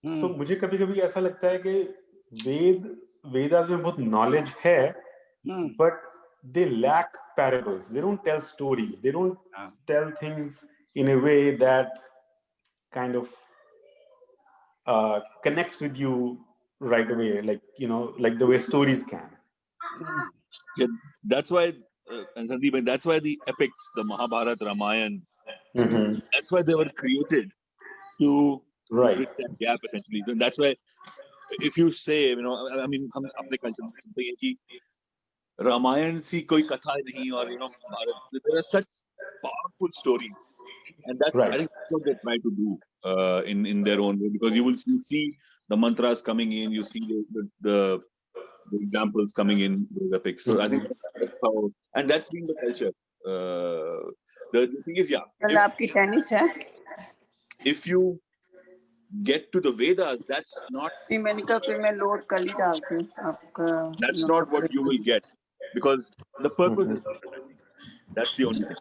सो मुझे कभी कभी ऐसा लगता है कि वेदास में बहुत नॉलेज है, but they lack parables. They don't tell stories. They don't tell things in a way that kind of connects with you right away, like the way stories can. Yeah, that's why, and Sandeep, that's why the epics, the Mahabharata, Ramayana, that's why they were created to bridge that gap essentially. And that's why, if you say, I mean, हम अपने culture में सुनते हैं कि रामायण सी कोई कथा नहीं, और Mahabharata, there are such powerful stories, and that's I think that's what they try to do in their own way, because you see the mantras coming in, you see the examples coming in those epics. So I think that's how, and that's been the culture. The thing is, if you get to the Vedas, that's not what you will get, because the purpose is different. That's the only thing.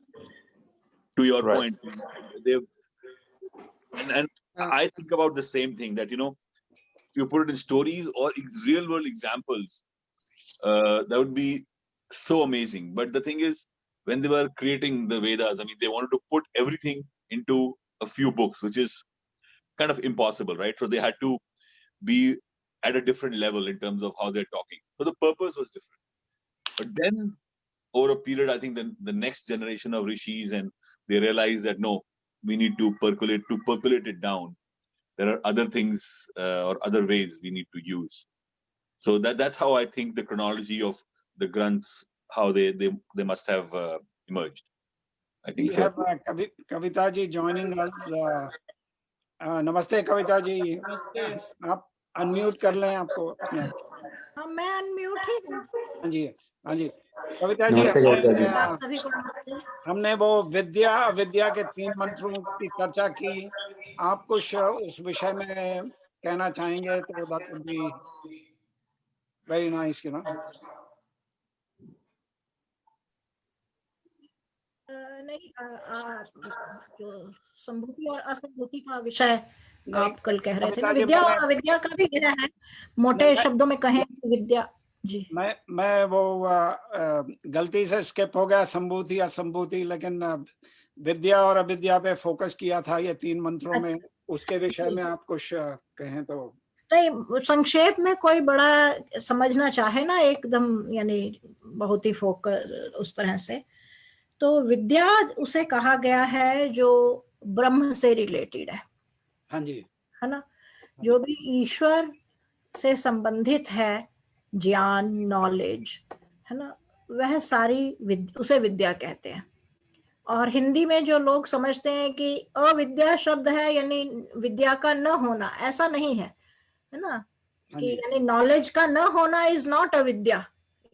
To your point, and I think about the same thing, that you put it in stories or real world examples, that would be so amazing. But the thing is, when they were creating the Vedas, I mean, they wanted to put everything into a few books, which is kind of impossible, right? So they had to be at a different level in terms of how they're talking. So the purpose was different. But then over a period, I think the next generation of rishis, and they realized that no, we need to percolate it down. There are other things or other ways we need to use. So that's how I think the chronology of the Granths, how they must have emerged. I think we so. have Kavita ji joining us. नमस्ते कविता जी, आप unmute कर लें आपको अपने। हाँ, मैं unmute ही हूँ। हाँ जी, हाँ जी कविता जी, हमने वो विद्या अविद्या के 3 मंत्रों की चर्चा की, आप कुछ उस विषय में कहना चाहेंगे तो that would be very nice, नहीं, संभूति और असंभूति का विषय आप कल कह रहे थे ना, विद्या और अविद्या का भी गहरा है, मोटे शब्दों में कहें तो विद्या जी। मैं वो गलती से स्किप हो गया संभूति असंभूति, लेकिन विद्या और अविद्या पे फोकस किया था ये 3 मंत्रों में, उसके विषय में आप कुछ कहें तो। नहीं, संक्षेप में कोई बड़ा समझना चाहे ना एकदम, यानी बहुत ही फोकस उस तरह से, तो विद्या उसे कहा गया है जो ब्रह्म से रिलेटेड है। हाँ जी, है ना, जो भी ईश्वर से संबंधित है, ज्ञान, नॉलेज, है ना, वह सारी उसे विद्या कहते हैं। और हिंदी में जो लोग समझते हैं कि अविद्या शब्द है यानी विद्या का न होना, ऐसा नहीं है, है ना, कि यानी नॉलेज का न होना इज नॉट अविद्या।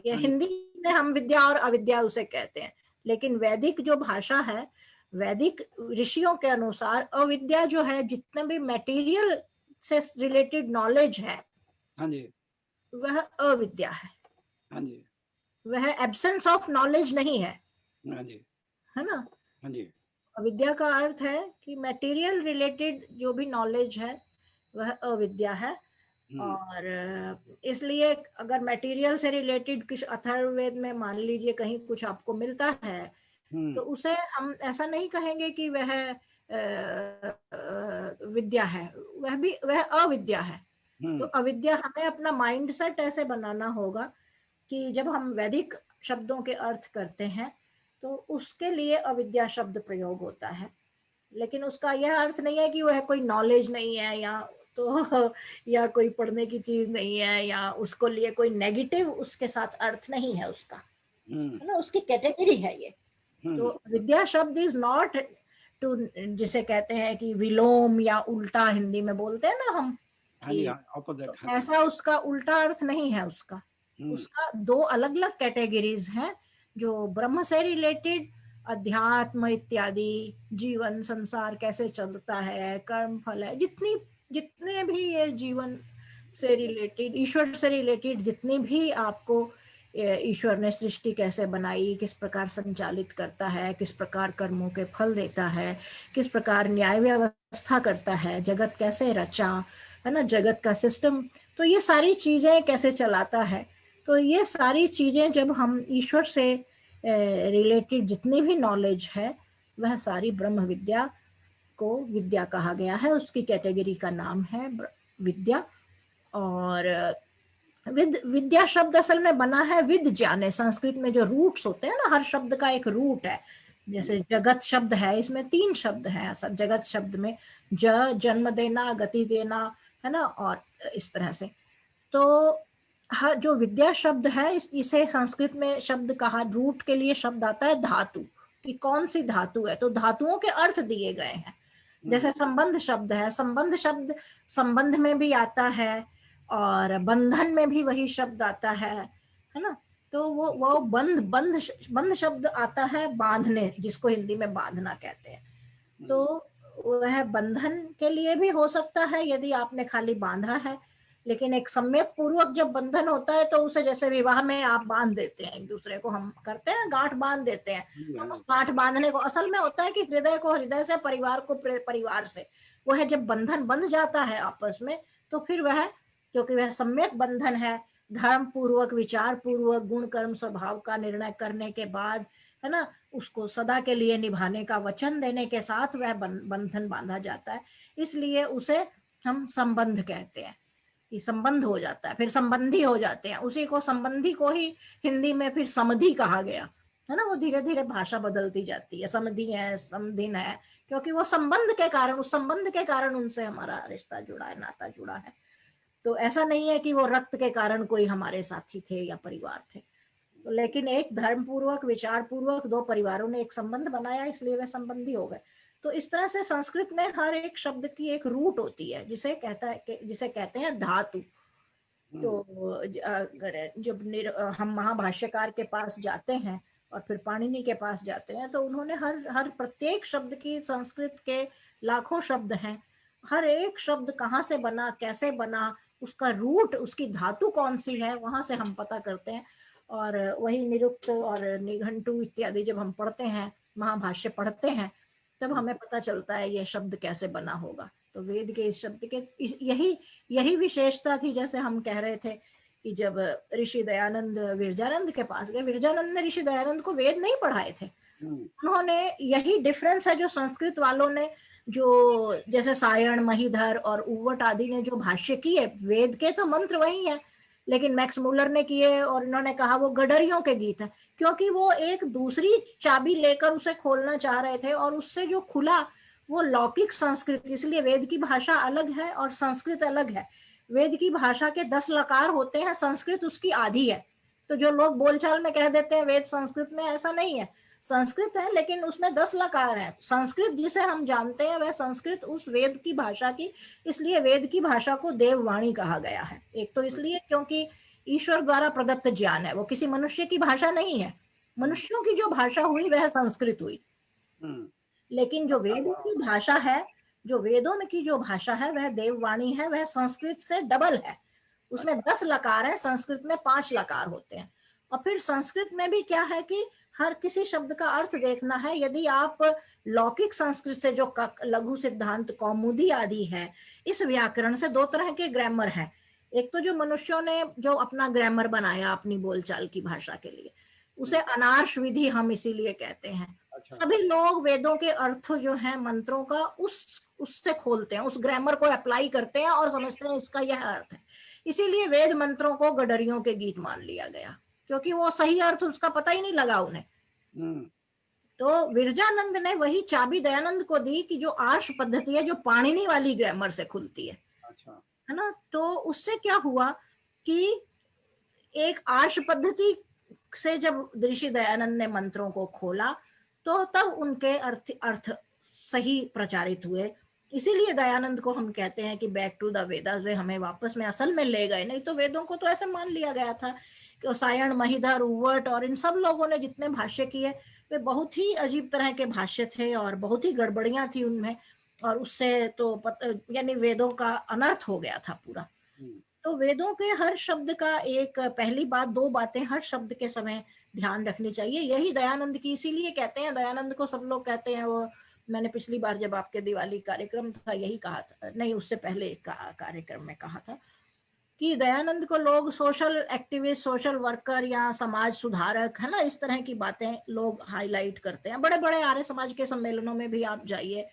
ये हिंदी में हम विद्या और अविद्या उसे कहते हैं, लेकिन वैदिक जो भाषा है, वैदिक ऋषियों के अनुसार अविद्या जो है, जितने भी मटेरियल से रिलेटेड नॉलेज है, हाँ जी, वह अविद्या है। हाँ जी, वह एब्सेंस ऑफ नॉलेज नहीं है। हाँ जी, है ना। हाँ जी, अविद्या का अर्थ है कि मटेरियल रिलेटेड जो भी नॉलेज है वह अविद्या है। और इसलिए अगर मटेरियल से रिलेटेड कुछ अथर्ववेद में मान लीजिए कहीं कुछ आपको मिलता है, तो उसे हम ऐसा नहीं कहेंगे कि वह विद्या है, वह अविद्या है। तो अविद्या, हमें अपना माइंड सेट ऐसे बनाना होगा कि जब हम वैदिक शब्दों के अर्थ करते हैं तो उसके लिए अविद्या शब्द प्रयोग होता है, लेकिन उसका यह अर्थ नहीं है कि वह कोई नॉलेज नहीं है या कोई पढ़ने की चीज नहीं है, या उसको लिए कोई नेगेटिव उसके साथ अर्थ नहीं है उसका, है ना, उसकी कैटेगरी है ये। तो विद्या शब्द इज नॉट टू, जिसे कहते हैं कि विलोम या उल्टा हिंदी में बोलते हैं ना हम, ऐसा उसका उल्टा अर्थ नहीं है उसका। उसका 2 अलग अलग कैटेगरीज हैं, जो ब्रह्म से रिलेटेड अध्यात्म इत्यादि, जीवन संसार कैसे चलता है, कर्म फल है, जितने भी ये जीवन से रिलेटेड, ईश्वर से रिलेटेड जितनी भी आपको ईश्वर ने सृष्टि कैसे बनाई, किस प्रकार संचालित करता है, किस प्रकार कर्मों के फल देता है, किस प्रकार न्याय व्यवस्था करता है, जगत कैसे रचा, है ना, जगत का सिस्टम। तो ये सारी चीजें कैसे चलाता है, तो ये सारी चीजें जब हम ईश्वर से रिलेटेड जितनी भी नॉलेज है वह सारी ब्रह्म विद्या को विद्या कहा गया है, उसकी कैटेगरी का नाम है विद्या। और विद्या शब्द असल में बना है विद जाने, संस्कृत में जो रूट्स होते हैं ना, हर शब्द का एक रूट है। जैसे जगत शब्द है, इसमें 3 शब्द हैं जगत शब्द में, जन्म देना, गति देना, है ना, और इस तरह से। तो हर जो विद्या शब्द है इसे संस्कृत में शब्द कहा, रूट के लिए शब्द आता है धातु, कि कौन सी धातु है, तो धातुओं के अर्थ दिए गए हैं। जैसे संबंध शब्द है, संबंध शब्द संबंध में भी आता है और बंधन में भी वही शब्द आता है ना। तो वो बंध शब्द आता है बांधने, जिसको हिंदी में बांधना कहते हैं। तो वह बंधन के लिए भी हो सकता है यदि आपने खाली बांधा है, लेकिन एक सम्यक पूर्वक जब बंधन होता है तो उसे, जैसे विवाह में आप बांध देते हैं एक दूसरे को, हम करते हैं गांठ बांध देते हैं, तो गांठ बांधने को असल में होता है कि हृदय को हृदय से, परिवार को परिवार से, वो है जब बंधन बंध जाता है आपस में, तो फिर वह, क्योंकि वह सम्यक बंधन है, धर्म पूर्वक, विचार पूर्वक, गुण कर्म स्वभाव का निर्णय करने के बाद, है ना, उसको सदा के लिए निभाने का वचन देने के साथ वह बंधन बांधा जाता है। इसलिए उसे हम संबंध कहते हैं, कि संबंध हो जाता है, फिर संबंधी हो जाते हैं। उसी को, संबंधी को ही हिंदी में फिर समधि कहा गया, है ना। वो धीरे धीरे भाषा बदलती जाती है, समधि है, समधिन है, क्योंकि वो संबंध के कारण, उस संबंध के कारण उनसे हमारा रिश्ता जुड़ा है, नाता जुड़ा है। तो ऐसा नहीं है कि वो रक्त के कारण कोई हमारे साथी थे या परिवार थे, तो लेकिन एक धर्म पूर्वक, विचार पूर्वक 2 परिवारों ने एक संबंध बनाया, इसलिए वे संबंधी हो गए। तो इस तरह से संस्कृत में हर एक शब्द की एक रूट होती है, जिसे कहते हैं धातु। तो जब हम महाभाष्यकार के पास जाते हैं और फिर पाणिनि के पास जाते हैं, तो उन्होंने हर प्रत्येक शब्द की, संस्कृत के लाखों शब्द हैं, हर एक शब्द कहाँ से बना, कैसे बना, उसका रूट, उसकी धातु कौन सी है, वहां से हम पता करते हैं। और वही निरुक्त और निघंटु इत्यादि जब हम पढ़ते हैं, महाभाष्य पढ़ते हैं, तब हमें पता चलता है ये शब्द कैसे बना होगा। तो वेद के इस शब्द के यही विशेषता थी। जैसे हम कह रहे थे कि जब ऋषि दयानंद विरजानंद के पास गए, विरजानंद ने ऋषि दयानंद को वेद नहीं पढ़ाए थे, उन्होंने, यही डिफरेंस है जो संस्कृत वालों ने, जो जैसे सायण, महीधर और उव्वट आदि ने जो भाष्य किए, वेद के तो मंत्र वही है, लेकिन मैक्स मुलर ने किए और इन्होंने कहा वो गडरियों के गीत है, क्योंकि वो एक दूसरी चाबी लेकर उसे खोलना चाह रहे थे, और उससे जो खुला वो लौकिक संस्कृत, इसलिए वेद की भाषा अलग है और संस्कृत अलग है। वेद की भाषा के 10 लकार होते हैं, संस्कृत उसकी आधी है। तो जो लोग बोलचाल में कह देते हैं वेद संस्कृत में, ऐसा नहीं है, संस्कृत है लेकिन उसमें 10 लकार हैं। संस्कृत जिसे हम जानते हैं वह संस्कृत उस वेद की भाषा की, इसलिए वेद की भाषा को देववाणी कहा गया है। एक तो इसलिए क्योंकि ईश्वर द्वारा प्रदत्त ज्ञान है, वो किसी मनुष्य की भाषा नहीं है। मनुष्यों की जो भाषा हुई वह संस्कृत हुई, लेकिन जो वेदों की भाषा है, जो वेदों में की जो भाषा है वह देववाणी है, वह संस्कृत से डबल है। उसमें 10 लकार है, संस्कृत में 5 लकार होते हैं। और फिर संस्कृत में भी क्या है कि हर किसी शब्द का अर्थ देखना है। यदि आप लौकिक संस्कृत से, जो लघु सिद्धांत, कौमुदी आदि है, इस व्याकरण से 2 तरह के ग्रामर हैं। एक तो जो मनुष्यों ने जो अपना ग्रामर बनाया अपनी बोलचाल की भाषा के लिए, उसे अनार्ष विधि हम इसीलिए कहते हैं। सभी लोग वेदों के अर्थ जो है मंत्रों का, उससे खोलते हैं, उस ग्रामर को अप्लाई करते हैं और समझते हैं इसका यह अर्थ है। इसीलिए वेद मंत्रों को गडरियों के गीत मान लिया गया, क्योंकि वो सही अर्थ उसका पता ही नहीं लगा उन्हें। तो विरजानंद ने वही चाबी दयानंद को दी कि जो आर्ष पद्धति है, जो पाणिनि वाली ग्रामर से खुलती है, है ना। तो उससे क्या हुआ कि एक आर्ष पद्धति से जब ऋषि दयानंद ने मंत्रों को खोला, तो तब उनके अर्थ सही प्रचारित हुए। इसीलिए दयानंद को हम कहते हैं कि बैक टू द वेदास, वे हमें वापस में असल में ले गए। नहीं तो वेदों को तो ऐसे मान लिया गया था कि सायण, महीधर, उव्वट और इन सब लोगों ने जितने भाष्य किए वे बहुत ही अजीब तरह के भाष्य थे और बहुत ही गड़बड़ियां थी उनमें, और उससे तो यानी वेदों का अनर्थ हो गया था पूरा। तो वेदों के हर शब्द का एक, पहली बात, 2 बातें हर शब्द के समय ध्यान रखनी चाहिए। यही दयानंद की, इसीलिए कहते हैं, दयानंद को सब लोग कहते हैं वो मैंने पिछली बार जब आपके दिवाली कार्यक्रम था यही कहा था, नहीं उससे पहले कार्यक्रम में कहा था कि दयानंद को लोग सोशल एक्टिविस्ट, सोशल वर्कर या समाज सुधारक, है ना, इस तरह की बातें लोग हाईलाइट करते हैं। बड़े बड़े आर्य समाज के सम्मेलनों में भी आप जाइए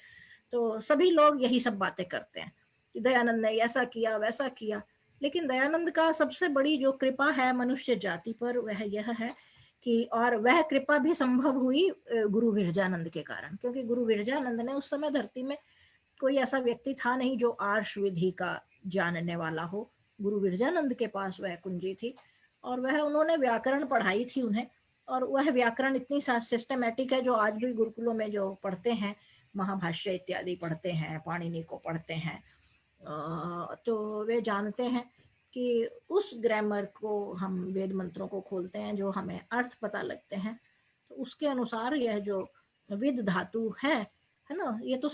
तो सभी लोग यही सब बातें करते हैं कि दयानंद ने ऐसा किया वैसा किया। लेकिन दयानंद का सबसे बड़ी जो कृपा है मनुष्य जाति पर वह यह है कि, और वह कृपा भी संभव हुई गुरु विरजानंद के कारण, क्योंकि गुरु विरजानंद ने उस समय धरती में कोई ऐसा व्यक्ति था नहीं जो आर्ष विधि का जानने वाला हो। गुरु विरजानंद के पास वह कुंजी थी और वह उन्होंने व्याकरण पढ़ाई थी उन्हें, और वह व्याकरण इतनी सिस्टमेटिक है जो आज भी गुरुकुलों में जो पढ़ते हैं, महाभाष्य इत्यादि पढ़ते हैं, पाणिनि को पढ़ते हैं, तो वे जानते हैं कि उस ग्रामर को हम वेद मंत्रों को खोलते हैं जो हमें अर्थ पता लगते हैं, तो उसके अनुसार यह जो विद धातु है ना, ये तो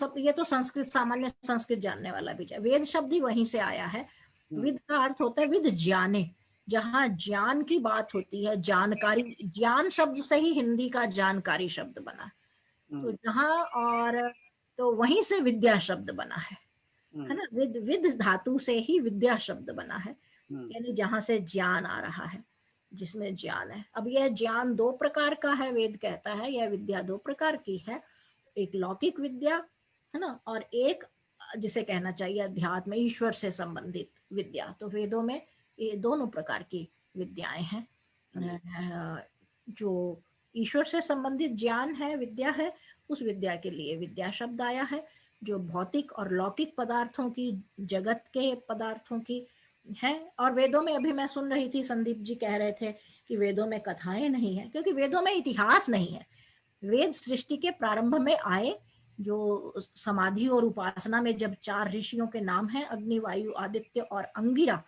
संस्कृत, सामान्य संस्कृत जानने वाला भी है, वेद शब्द ही वहीं से आया है। विद का अर्थ होता है विद ज्ञाने, जहाँ ज्ञान की बात होती है, जानकारी, ज्ञान शब्द से ही हिंदी का जानकारी शब्द बना, तो जहाँ, और तो वहीं से विद्या शब्द बना है ना, विद धातु से ही विद्या शब्द बना है, यानी जहाँ से ज्ञान आ रहा है, जिसमें ज्ञान है। अब यह ज्ञान दो प्रकार का है, वेद कहता है यह विद्या दो प्रकार की है, एक लौकिक विद्या है ना, और एक जिसे कहना चाहिए अध्यात्म, ईश्वर से संबंधित विद्या। तो वेदों में ये दोनों प्रकार की विद्याएं हैं। जो ईश्वर से संबंधित ज्ञान है, विद्या है, उस विद्या के लिए विद्या शब्द आया है। जो भौतिक और लौकिक पदार्थों की, जगत के पदार्थों की है, और वेदों में, अभी मैं सुन रही थी संदीप जी कह रहे थे कि वेदों में कथाएं नहीं है, क्योंकि वेदों में इतिहास नहीं है। वेद सृष्टि के प्रारंभ में आए, जो समाधि और उपासना में जब 4 ऋषियों के नाम हैं, अग्नि, वायु, आदित्य और अंगिरा,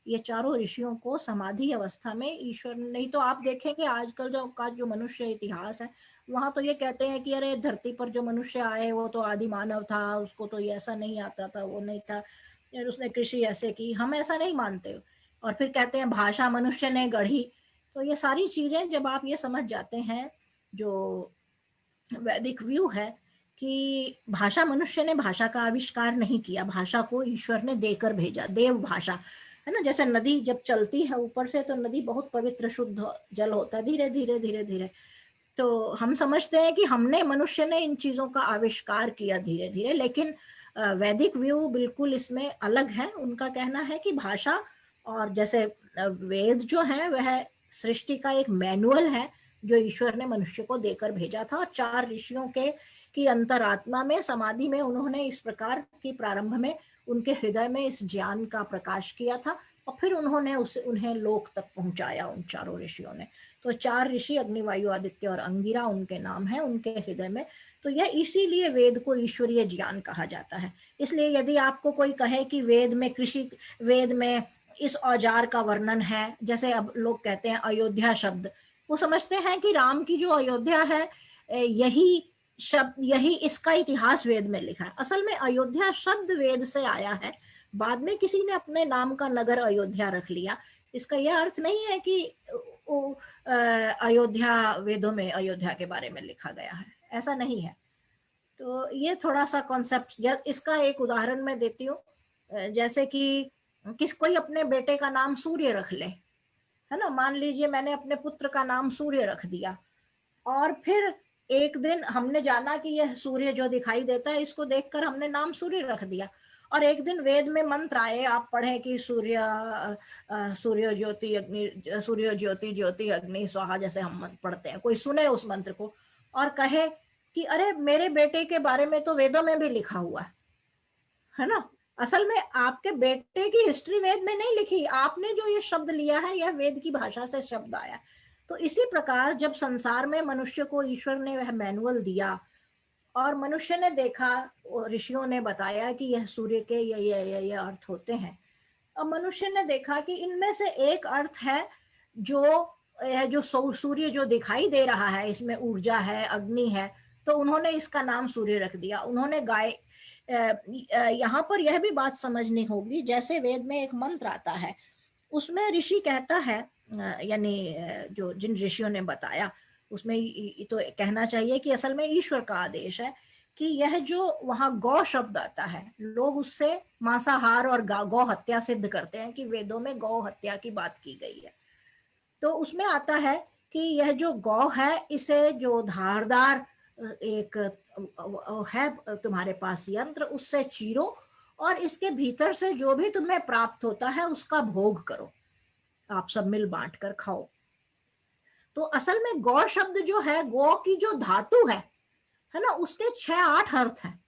ये चारों ऋषियों को समाधि अवस्था में ईश्वर, नहीं तो आप देखेंगे आजकल जो मनुष्य इतिहास है, वहां तो ये कहते हैं कि अरे धरती पर जो मनुष्य आए वो तो आदि मानव था, उसको तो ये ऐसा नहीं आता था, वो नहीं था, उसने कृषि ऐसे की। हम ऐसा नहीं मानते। और फिर कहते हैं भाषा मनुष्य ने गढ़ी। तो ये सारी चीजें जब आप ये समझ जाते हैं, जो वैदिक व्यू है कि भाषा, मनुष्य ने भाषा का आविष्कार नहीं किया, भाषा को ईश्वर ने देकर भेजा, देव भाषा है ना। जैसे नदी जब चलती है ऊपर से, तो नदी बहुत पवित्र शुद्ध जल होता है, धीरे धीरे धीरे धीरे। तो हम समझते हैं कि हमने, मनुष्य ने इन चीजों का आविष्कार किया धीरे धीरे, लेकिन वैदिक व्यू बिल्कुल इसमें अलग है। उनका कहना है कि भाषा, और जैसे वेद जो है वह सृष्टि का एक मैनुअल है जो ईश्वर ने मनुष्य को देकर भेजा था। और 4 ऋषियों की अंतरात्मा में, समाधि में, उन्होंने इस प्रकार की प्रारंभ में उनके हृदय में इस ज्ञान का प्रकाश किया था, और फिर उन्होंने उन्हें लोक तक पहुंचाया, उन 4 ऋषियों ने। तो 4 ऋषि, अग्नि, वायु, आदित्य और अंगिरा, उनके नाम है उनके हृदय में। तो यह इसीलिए वेद को ईश्वरीय ज्ञान कहा जाता है। इसलिए यदि आपको कोई कहे कि वेद में कृषि, वेद में इस औजार का वर्णन है, जैसे अब लोग कहते हैं अयोध्या शब्द, वो समझते हैं कि राम की जो अयोध्या है, यही शब्द, यही इसका इतिहास वेद में लिखा है। असल में अयोध्या शब्द वेद से आया है, बाद में किसी ने अपने नाम का नगर अयोध्या रख लिया। इसका यह अर्थ नहीं है कि अयोध्या, वेदों में अयोध्या के बारे में लिखा गया है, ऐसा नहीं है। तो ये थोड़ा सा कॉन्सेप्ट, इसका एक उदाहरण मैं देती हूँ। जैसे कि कोई अपने बेटे का नाम सूर्य रख ले, है ना। मान लीजिए मैंने अपने पुत्र का नाम सूर्य रख दिया, और फिर एक दिन हमने जाना कि यह सूर्य जो दिखाई देता है, इसको देखकर हमने नाम सूर्य रख दिया। और एक दिन वेद में मंत्र आए, आप पढ़े कि सूर्य ज्योति अग्नि, सूर्य ज्योति ज्योति अग्नि स्वाहा, जैसे हम पढ़ते हैं, कोई सुने उस मंत्र को और कहे कि अरे मेरे बेटे के बारे में तो वेदों में भी लिखा हुआ है ना। असल में आपके बेटे की हिस्ट्री वेद में नहीं लिखी, आपने जो ये शब्द लिया है यह वेद की भाषा से शब्द आया। तो इसी प्रकार जब संसार में मनुष्य को ईश्वर ने वह मैनुअल दिया, और मनुष्य ने देखा, ऋषियों ने बताया कि यह सूर्य के ये अर्थ होते हैं। अब मनुष्य ने देखा कि इनमें से एक अर्थ है जो सूर्य जो दिखाई दे रहा है, इसमें ऊर्जा है, अग्नि है, तो उन्होंने इसका नाम सूर्य रख दिया। उन्होंने गाय, यहाँ पर यह भी बात समझनी होगी, जैसे वेद में एक मंत्र आता है, उसमें ऋषि कहता है, यानी जो जिन ऋषियों ने बताया उसमें तो कहना चाहिए कि असल में ईश्वर का आदेश है कि यह जो वहां गौ शब्द आता है, लोग उससे मांसाहार और गौ हत्या सिद्ध करते हैं कि वेदों में गौ हत्या की बात की गई है। तो उसमें आता है कि यह जो गौ है, इसे जो धारदार एक है तुम्हारे पास यंत्र, उससे चीरो और इसके भीतर से जो भी तुम्हें प्राप्त होता है उसका भोग करो, आप सब मिल बांट कर खाओ। तो असल में गौ शब्द जो है, गौ की जो धातु है ना, उसके 6-8 अर्थ हैं।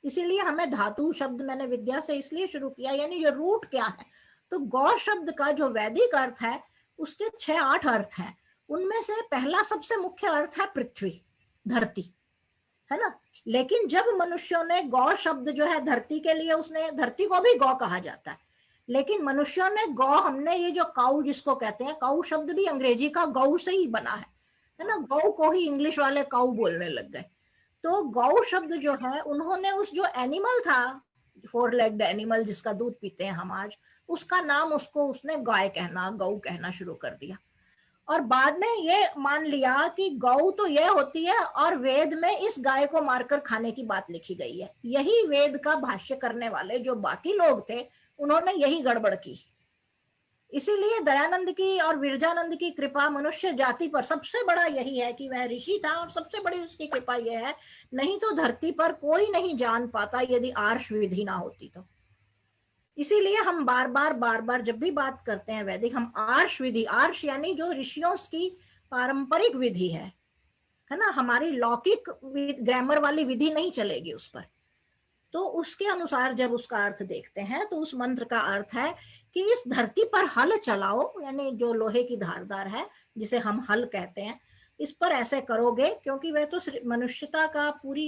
इसीलिए हमें धातु शब्द मैंने विद्या से इसलिए शुरू किया, यानी ये रूट क्या है। तो गौ शब्द का जो वैदिक अर्थ है उसके 6-8 अर्थ हैं। उनमें से पहला सबसे मुख्य अर्थ है पृथ्वी, धरती, है ना। लेकिन जब मनुष्यों ने गौ शब्द जो है धरती के लिए, उसने धरती को भी गौ कहा जाता है, लेकिन मनुष्यों ने गौ, हमने ये जो काऊ जिसको कहते हैं, काऊ शब्द भी अंग्रेजी का गौ से ही बना है ना। गौ को ही इंग्लिश वाले काऊ बोलने लग गए। तो गौ शब्द जो है, उन्होंने उस जो एनिमल था, 4 लेग्ड एनिमल जिसका दूध पीते हैं हम आज, उसका नाम उसको उसने गाय कहना, गौ कहना शुरू कर दिया। और बाद में ये मान लिया कि गौ तो ये होती है और वेद में इस गाय को मारकर खाने की बात लिखी गई है। यही वेद का भाष्य करने वाले जो बाकी लोग थे, उन्होंने यही गड़बड़ की। इसीलिए दयानंद की और विरजानंद की कृपा मनुष्य जाति पर सबसे बड़ा यही है कि वह ऋषि था, और सबसे बड़ी उसकी कृपा यह है, नहीं तो धरती पर कोई नहीं जान पाता यदि आर्ष विधि ना होती तो। इसीलिए हम बार बार जब भी बात करते हैं वैदिक, हम आर्ष विधि, आर्ष यानी जो ऋषियों की पारंपरिक विधि है ना, हमारी लौकिक ग्रामर वाली विधि नहीं चलेगी उस पर। तो उसके अनुसार जब उसका अर्थ देखते हैं तो उस मंत्र का अर्थ है कि इस धरती पर हल चलाओ, यानी जो लोहे की धारदार है जिसे हम हल कहते हैं, इस पर ऐसे करोगे, क्योंकि वह तो मनुष्यता का पूरी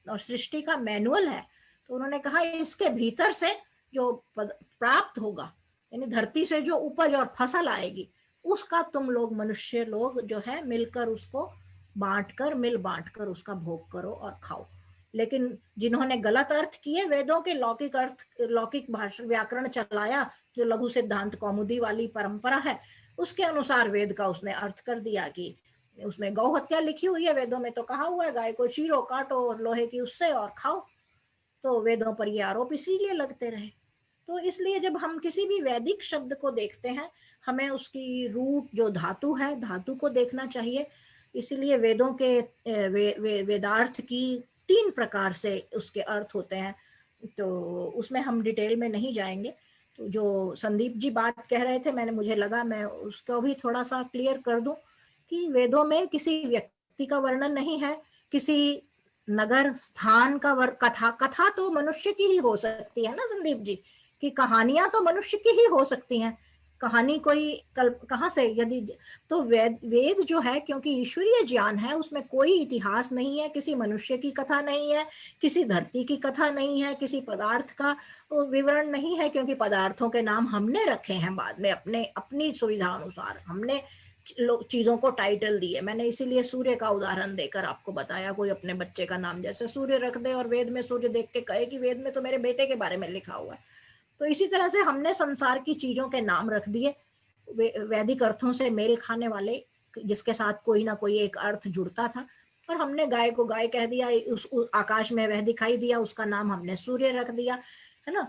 और सृष्टि का मैनुअल है। तो उन्होंने कहा इसके भीतर से जो प्राप्त होगा, यानी धरती से जो उपज और फसल आएगी, उसका तुम लोग मनुष्य लोग जो है मिलकर उसको मिल बांट कर उसका भोग करो और खाओ। लेकिन जिन्होंने गलत अर्थ किए, वेदों के लौकिक अर्थ, लौकिक भाषा व्याकरण चलाया, जो लघु सिद्धांत कौमुदी वाली परंपरा है, उसके अनुसार वेद का उसने अर्थ कर दिया कि उसमें गौ हत्या लिखी हुई है, वेदों में तो कहा हुआ है गाय को चीरो, काटो लोहे की उससे और खाओ। तो वेदों पर ये आरोप इसीलिए लगते रहे। तो इसलिए जब हम किसी भी वैदिक शब्द को देखते हैं, हमें उसकी रूट जो धातु है, धातु को देखना चाहिए। इसीलिए वेदों के वेदार्थ की 3 प्रकार से उसके अर्थ होते हैं, तो उसमें हम डिटेल में नहीं जाएंगे। तो जो संदीप जी बात कह रहे थे, मुझे लगा मैं उसको भी थोड़ा सा क्लियर कर दूं कि वेदों में किसी व्यक्ति का वर्णन नहीं है, किसी नगर स्थान का कथा तो मनुष्य की ही हो सकती है ना संदीप जी, कि कहानियां तो मनुष्य की ही हो सकती हैं। कहानी कोई कहां से, यदि तो वेद जो है, क्योंकि ईश्वरीय ज्ञान है, उसमें कोई इतिहास नहीं है, किसी मनुष्य की कथा नहीं है, किसी धरती की कथा नहीं है, किसी पदार्थ का विवरण नहीं है, क्योंकि पदार्थों के नाम हमने रखे हैं बाद में अपनी सुविधा अनुसार हमने चीजों को टाइटल दिए। मैंने इसीलिए सूर्य का उदाहरण देकर आपको बताया, कोई अपने बच्चे का नाम जैसे सूर्य रख दे और वेद में सूर्य देख के कहे कि वेद में तो मेरे बेटे के बारे में लिखा हुआ है। तो इसी तरह से हमने संसार की चीजों के नाम रख दिए वैदिक अर्थों से मेल खाने वाले, जिसके साथ कोई ना कोई एक अर्थ जुड़ता था, और हमने गाय को गाय कह दिया, उस आकाश में वह दिखाई दिया, उसका नाम हमने सूर्य रख दिया, है ना।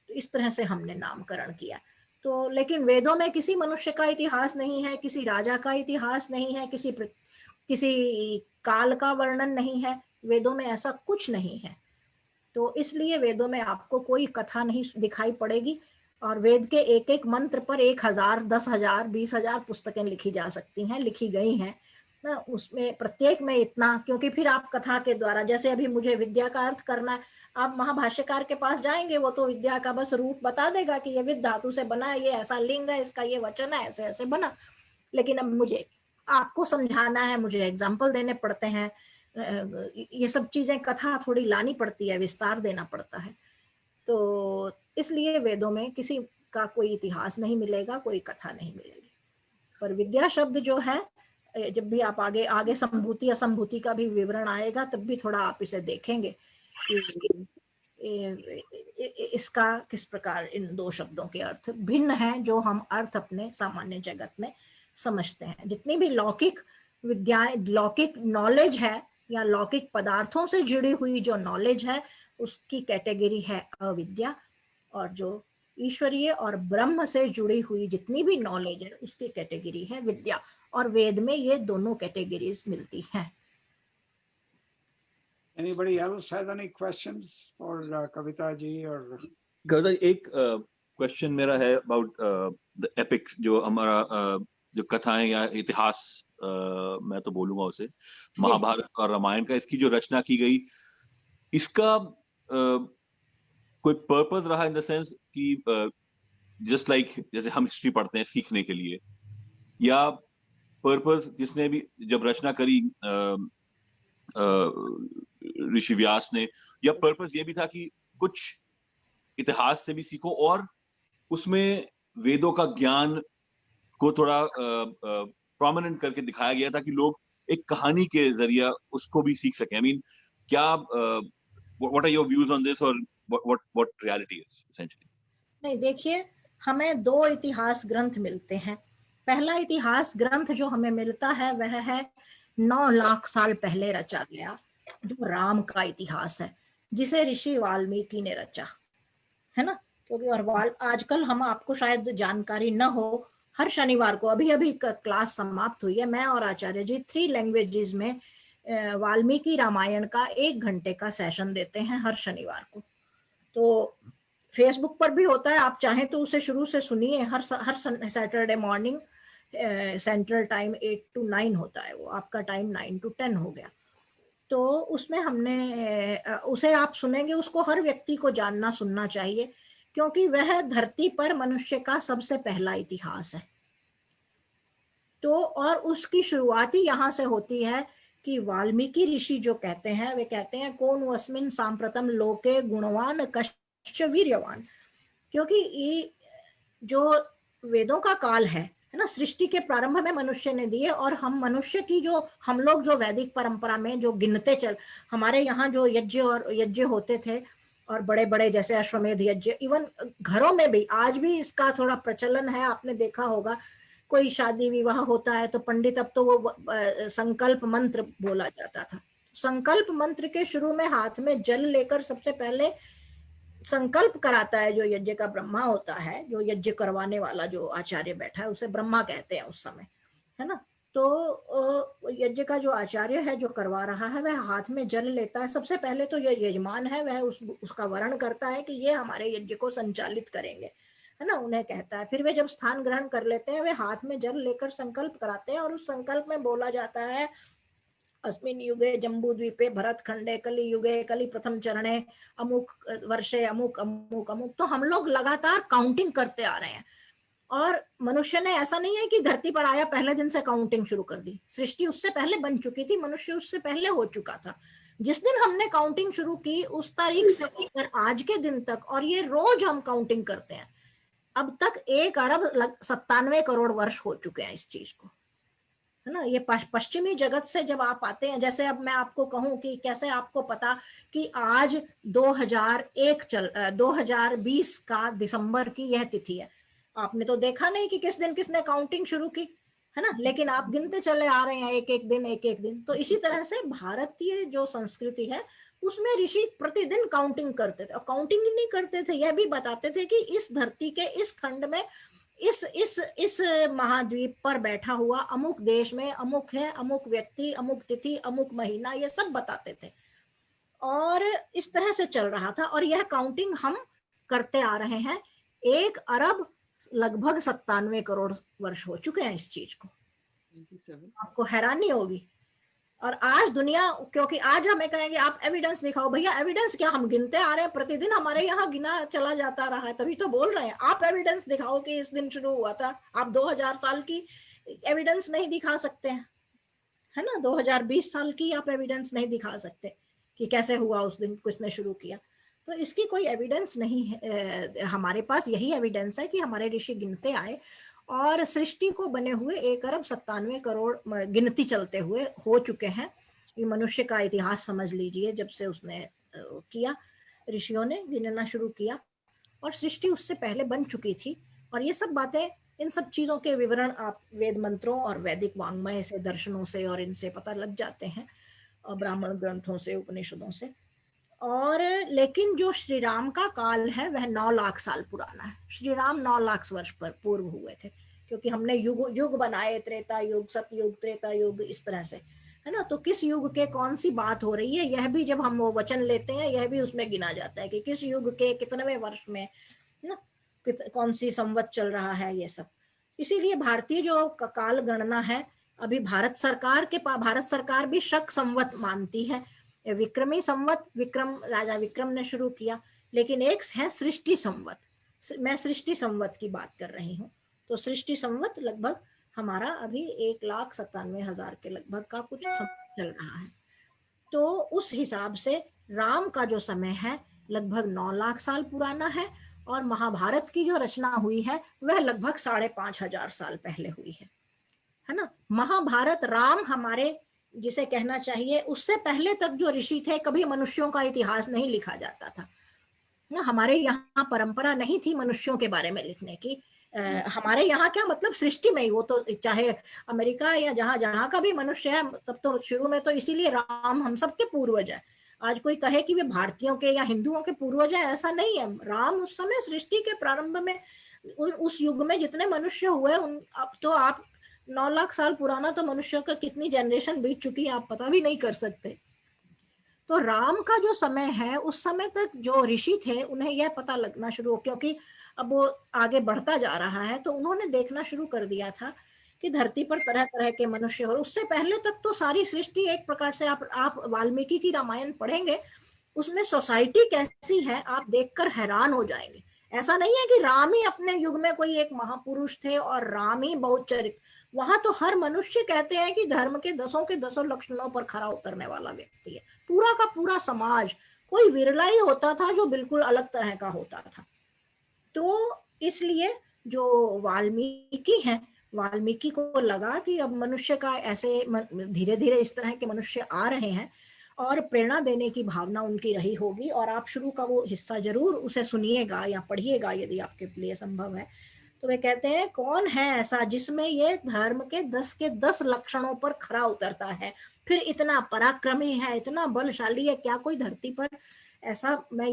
तो इस तरह से हमने नामकरण किया। तो लेकिन वेदों में किसी मनुष्य का इतिहास नहीं है, किसी राजा का इतिहास नहीं है, किसी काल का वर्णन नहीं है, वेदों में ऐसा कुछ नहीं है। तो इसलिए वेदों में आपको कोई कथा नहीं दिखाई पड़ेगी, और वेद के एक एक मंत्र पर 1000, 10,000, 20,000 पुस्तकें लिखी जा सकती हैं, लिखी गई हैं ना। उसमें प्रत्येक में इतना, क्योंकि फिर आप कथा के द्वारा, जैसे अभी मुझे विद्या का अर्थ करना है, आप महाभाष्यकार के पास जाएंगे, वो तो विद्या का बस रूप बता देगा कि ये विद धातु से बना है, ये ऐसा लिंग है, इसका ये वचन है, ऐसे ऐसे बना। लेकिन अब मुझे आपको समझाना है, मुझे एग्जाम्पल देने पड़ते हैं, ये सब चीजें कथा थोड़ी लानी पड़ती है, विस्तार देना पड़ता है। तो इसलिए वेदों में किसी का कोई इतिहास नहीं मिलेगा, कोई कथा नहीं मिलेगी। पर विद्या शब्द जो है, जब भी आप आगे संभूति असंभूति का भी विवरण आएगा, तब भी थोड़ा आप इसे देखेंगे कि इसका किस प्रकार इन 2 शब्दों के अर्थ भिन्न हैं, जो हम अर्थ अपने सामान्य जगत में समझते हैं। जितनी भी लौकिक विद्या, लौकिक नॉलेज है, या लौकिक पदार्थों से जुड़ी हुई जो नॉलेज है उसकी कैटेगरी है अविद्या, और जो ईश्वरीय और ब्रह्म से जुड़ी हुई जितनी भी नॉलेज है उसकी कैटेगरी है विद्या। और वेद में ये दोनों कैटेगरीज मिलती हैं। Anybody else has any questions for Kavita ji or? कविता, एक क्वेश्चन मेरा है अबाउट द एपिक्स, जो हमारा जो कथाएं या इतिहास, मैं तो बोलूंगा उसे, महाभारत और रामायण का, इसकी जो रचना की गई, इसका कोई पर्पस रहा इन द सेंस कि जस्ट लाइक जैसे हम हिस्ट्री पढ़ते हैं सीखने के लिए, या पर्पस जिसने भी जब रचना करी ऋषि व्यास ने, या पर्पस ये भी था कि कुछ इतिहास से भी सीखो और उसमें वेदों का ज्ञान को थोड़ा प्रोमिनेंट करके दिखाया गया था कि लोग एक कहानी के जरिए उसको भी सीख सकें? आई मीन, क्या what are your views on this, और व्हाट रियलिटी इज एसेंशियली? नहीं, देखिए, हमें दो इतिहास ग्रंथ मिलते हैं। पहला इतिहास ग्रंथ जो हमें मिलता है वह है 9 लाख साल पहले रचा गया, जो राम का इतिहास है, जिसे ऋषि वाल्मीकि ने रचा है ना। क्योंकि और आजकल हम, आपको शायद जानकारी न हो, हर शनिवार को, अभी अभी क्लास समाप्त हुई है, मैं और आचार्य जी 3 लैंग्वेजेस में वाल्मीकि रामायण का 1 घंटे का सेशन देते हैं हर शनिवार को। तो फेसबुक पर भी होता है, आप चाहें तो उसे शुरू से सुनिए। हर Saturday morning central time 8 to 9 होता है, वो आपका टाइम 9 to 10 हो गया। तो उसमें हमने उसे आप सुनेंगे, उसको हर व्यक्ति को जानना सुनना चाहिए, क्योंकि वह धरती पर मनुष्य का सबसे पहला इतिहास है। तो और उसकी शुरुआत ही यहाँ से होती है कि वाल्मीकि ऋषि जो कहते हैं, वे कहते हैं कौन अस्मिन् सांप्रतम लोके गुणवान कश्च वीर्यवान। क्योंकि ये जो वेदों का काल है ना, सृष्टि के प्रारंभ में मनुष्य ने दिए, और हम मनुष्य की जो, हम लोग जो वैदिक परंपरा में जो गिनते चल, हमारे यहाँ जो यज्ञ होते थे, और बड़े बड़े जैसे अश्वमेध यज्ञ, इवन घरों में भी आज भी इसका थोड़ा प्रचलन है। आपने देखा होगा, कोई शादी विवाह होता है तो पंडित, अब तो वो संकल्प मंत्र बोला जाता था। संकल्प मंत्र के शुरू में हाथ में जल लेकर सबसे पहले संकल्प कराता है जो यज्ञ का ब्रह्मा होता है, जो यज्ञ करवाने वाला जो आचार्य बैठा है उसे ब्रह्मा कहते हैं उस समय, है ना। तो यज्ञ का जो आचार्य है जो करवा रहा है, वह हाथ में जल लेता है। सबसे पहले तो ये यजमान है, वह उसका वर्ण करता है कि ये हमारे यज्ञ को संचालित करेंगे, है ना, उन्हें कहता है। फिर वे जब स्थान ग्रहण कर लेते हैं, वे हाथ में जल लेकर संकल्प कराते हैं, और उस संकल्प में बोला जाता है अस्मिन् युगे जम्बूद्वीपे भरतखंडे कलि युगे कलि प्रथम चरणे अमुक वर्षे अमुक अमुक अमुक। तो हम लोग लगातार काउंटिंग करते आ रहे हैं, और मनुष्य ने, ऐसा नहीं है कि धरती पर आया पहले दिन से काउंटिंग शुरू कर दी। सृष्टि उससे पहले बन चुकी थी, मनुष्य उससे पहले हो चुका था। जिस दिन हमने काउंटिंग शुरू की उस तारीख से लेकर आज के दिन तक, और ये रोज हम काउंटिंग करते हैं, अब तक 1 अरब 97 करोड़ वर्ष हो चुके हैं इस चीज को, है ना। ये पश्चिमी जगत से जब आप आते हैं, जैसे अब मैं आपको कहूं कि कैसे आपको पता कि आज 2020 का दिसंबर की यह तिथि है, आपने तो देखा नहीं कि किस दिन किसने काउंटिंग शुरू की, है ना, लेकिन आप गिनते चले आ रहे हैं एक एक दिन। तो इसी तरह से भारतीय जो संस्कृति है उसमें ऋषि प्रतिदिन काउंटिंग करते थे, और काउंटिंग ही नहीं करते थे, यह भी बताते थे कि इस धरती के इस खंड में, इस महाद्वीप पर बैठा हुआ अमुक देश में अमुक है, अमुक व्यक्ति, अमुक तिथि, अमुक महीना, ये सब बताते थे। और इस तरह से चल रहा था, और यह काउंटिंग हम करते आ रहे हैं। 1 अरब लगभग 97 करोड़ वर्ष हो चुके हैं इस चीज को। आपको हैरानी होगी। और आज दुनिया, क्योंकि आज हमें कहेंगे आप एविडेंस दिखाओ, भैया एविडेंस क्या, हम गिनते आ रहे हैं, प्रतिदिन हमारे यहाँ गिना चला जाता रहा है, तभी तो बोल रहे हैं। आप एविडेंस दिखाओ कि इस दिन शुरू हुआ था। आप 2000 साल की एविडेंस नहीं दिखा सकते हैं, है ना, 2020 साल की आप एविडेंस नहीं दिखा सकते कि कैसे हुआ उस दिन, किसने शुरू किया। तो इसकी कोई एविडेंस नहीं है हमारे पास। यही एविडेंस है कि हमारे ऋषि गिनते आए, और सृष्टि को बने हुए 1 अरब 97 करोड़ गिनती चलते हुए हो चुके हैं। ये मनुष्य का इतिहास समझ लीजिए, जब से उसने किया, ऋषियों ने गिनना शुरू किया, और सृष्टि उससे पहले बन चुकी थी। और ये सब बातें, इन सब चीजों के विवरण आप वेद मंत्रों और वैदिक वांग्मय से, दर्शनों से और इनसे पता लग जाते हैं। ब्राह्मण ग्रंथों से, उपनिषदों से। और लेकिन जो श्री राम का काल है वह 9 लाख साल पुराना है। श्री राम 9 लाख वर्ष पर पूर्व हुए थे, क्योंकि हमने युग युग बनाए, त्रेता युग, सतयुग, त्रेता युग, इस तरह से, है ना। तो किस युग के कौन सी बात हो रही है, यह भी जब हम वो वचन लेते हैं, यह भी उसमें गिना जाता है कि किस युग के कितनेवें वर्ष में, ना, कौन सी संवत चल रहा है, ये सब। इसीलिए भारतीय जो काल गणना है, अभी भारत सरकार भी शक संवत मानती है। विक्रमी संवत राजा विक्रम ने शुरू किया, लेकिन एक है सृष्टि संवत। मैं सृष्टि संवत की बात कर रही हूँ। तो सृष्टि संवत लगभग हमारा अभी 1,97,000 के लगभग का कुछ चल रहा है। तो उस हिसाब से राम का जो समय है लगभग 9 लाख साल पुराना है, और महाभारत की जो रचना हुई है वह लगभग 5,500 साल पहले हुई है ना। महाभारत, राम हमारे, जिसे कहना चाहिए उससे पहले तक जो ऋषि थे, कभी मनुष्यों का इतिहास नहीं लिखा जाता था ना। हमारे यहाँ परंपरा नहीं थी मनुष्यों के बारे में लिखने की। हमारे यहाँ क्या मतलब सृष्टि में ही, वो तो चाहे अमेरिका या जहाँ जहाँ का भी मनुष्य है, तब तो शुरू में तो इसीलिए राम हम सबके पूर्वज है। आज कोई कहे कि वे भारतीयों के या हिंदुओं के पूर्वज है, ऐसा नहीं है। राम उस समय सृष्टि के प्रारंभ में, उस युग में जितने मनुष्य हुए, अब तो आप 9 लाख साल पुराना तो मनुष्यों का कितनी जनरेशन बीत चुकी है आप पता भी नहीं कर सकते। तो राम का जो समय है, उस समय तक जो ऋषि थे उन्हें यह पता लगना शुरू, क्योंकि अब वो आगे बढ़ता जा रहा है, तो उन्होंने देखना शुरू कर दिया था कि धरती पर तरह तरह के मनुष्य हो। उससे पहले तक तो सारी सृष्टि एक प्रकार से, आप वाल्मीकि की रामायण पढ़ेंगे, उसमें सोसाइटी कैसी है आप देखकर हैरान हो जाएंगे। ऐसा नहीं है कि राम ही अपने युग में कोई एक महापुरुष थे और राम ही बहुत चरित्र, वहां तो हर मनुष्य कहते हैं कि धर्म के 10 लक्षणों पर खरा उतरने वाला व्यक्ति है। पूरा का पूरा समाज, कोई विरला ही होता था जो बिल्कुल अलग तरह का होता था। तो इसलिए जो वाल्मीकि हैं, वाल्मीकि को लगा कि अब मनुष्य का ऐसे धीरे धीरे इस तरह के मनुष्य आ रहे हैं, और प्रेरणा देने की भावना उनकी रही होगी। और आप शुरू का वो हिस्सा जरूर उसे सुनिएगा या पढ़िएगा यदि आपके लिए संभव है। तो वे कहते हैं, कौन है ऐसा जिसमें ये धर्म के 10 लक्षणों पर खरा उतरता है, फिर इतना पराक्रमी है, इतना बलशाली है, क्या कोई धरती पर ऐसा। मैं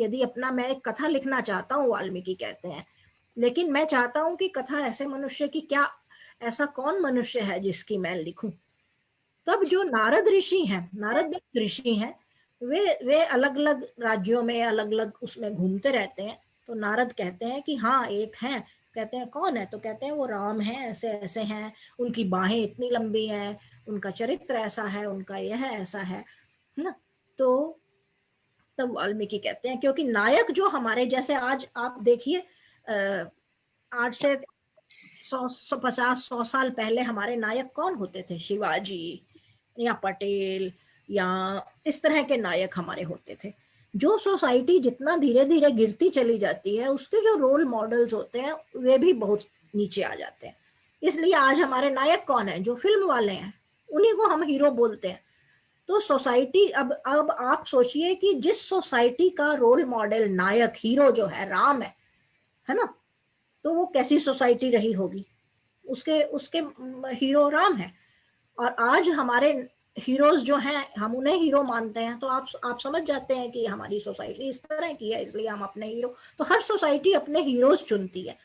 एक कथा लिखना चाहता हूँ, वाल्मीकि कहते हैं, लेकिन मैं चाहता हूँ कि कथा ऐसे मनुष्य की, क्या ऐसा कौन मनुष्य है जिसकी मैं लिखूं। तब जो नारद ऋषि हैं, वे अलग अलग राज्यों में अलग अलग उसमें घूमते रहते हैं। तो नारद कहते हैं कि हाँ एक है। कहते हैं कौन है, तो कहते हैं वो राम है, ऐसे ऐसे हैं, उनकी बाहें इतनी लंबी हैं, उनका चरित्र ऐसा है, उनका यह ऐसा है ना। तो तब वाल्मीकि कहते हैं, क्योंकि नायक जो हमारे जैसे, आज आप देखिए, आज से 150-100 साल पहले हमारे नायक कौन होते थे, शिवाजी या पटेल या इस तरह के नायक हमारे होते थे। जो सोसाइटी जितना धीरे धीरे गिरती चली जाती है, उसके जो रोल मॉडल्स होते हैं वे भी बहुत नीचे आ जाते हैं। इसलिए आज हमारे नायक कौन है, जो फिल्म वाले हैं, उन्हीं को हम हीरो बोलते हैं। तो सोसाइटी, अब आप सोचिए कि जिस सोसाइटी का रोल मॉडल, नायक, हीरो जो है राम है ना, तो वो कैसी सोसाइटी रही होगी। उसके हीरो राम है। और आज हमारे हीरोज जो हैं, हम उन्हें हीरो मानते हैं, तो आप समझ जाते हैं कि हमारी सोसाइटी इस तरह की है, इसलिए हम अपने हीरो, तो हर सोसाइटी अपने हीरोज चुनती है।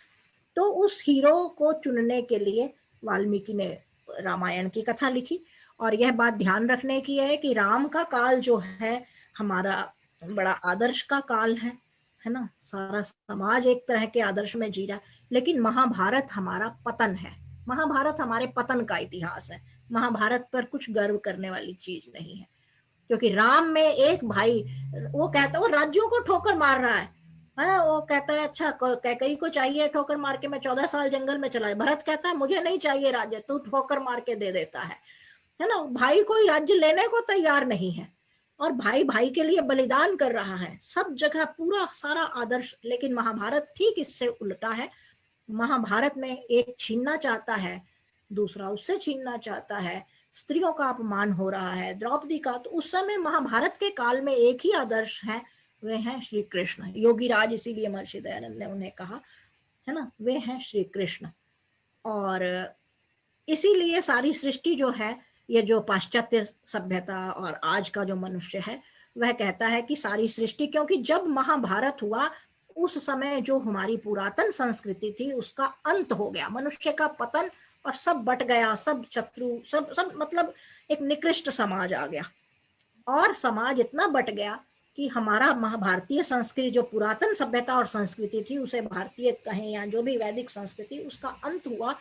तो उस हीरो को चुनने के लिए वाल्मीकि ने रामायण की कथा लिखी। और यह बात ध्यान रखने की है कि राम का काल जो है हमारा बड़ा आदर्श का काल है ना। सारा समाज एक तरह के आदर्श में जी रहा है। लेकिन महाभारत हमारा पतन है, महाभारत हमारे पतन का इतिहास है। महाभारत पर कुछ गर्व करने वाली चीज नहीं है, क्योंकि राम में एक भाई, वो कहता है, वो राज्यों को ठोकर मार रहा है, वो कहता है अच्छा कैकई को चाहिए ठोकर मार के, मैं 14 साल जंगल में चला। भरत कहता है मुझे नहीं चाहिए राज्य, तू ठोकर मार के दे देता है ना। भाई कोई राज्य लेने को तैयार नहीं है, और भाई भाई के लिए बलिदान कर रहा है, सब जगह पूरा सारा आदर्श। लेकिन महाभारत ठीक इससे उल्टा है। महाभारत में एक छीनना चाहता है, दूसरा उससे छीनना चाहता है, स्त्रियों का अपमान हो रहा है, द्रौपदी का। तो उस समय महाभारत के काल में एक ही आदर्श है, वे हैं श्री कृष्ण। योगी राज, इसीलिए महर्षि दयानंद ने उन्हें कहा है ना, वे हैं श्री कृष्ण। और इसीलिए सारी सृष्टि जो है ये जो पाश्चात्य सभ्यता और आज का जो मनुष्य है वह कहता है कि सारी सृष्टि, क्योंकि जब महाभारत हुआ उस समय जो हमारी पुरातन संस्कृति थी उसका अंत हो गया, मनुष्य का पतन, और सब बट गया, सब शत्रु, सब मतलब एक निकृष्ट समाज आ गया। और समाज इतना बट गया कि हमारा महाभारतीय संस्कृति जो पुरातन सभ्यता और संस्कृति थी, उसे भारतीय कहें या जो भी वैदिक संस्कृति, उसका अंत हुआ।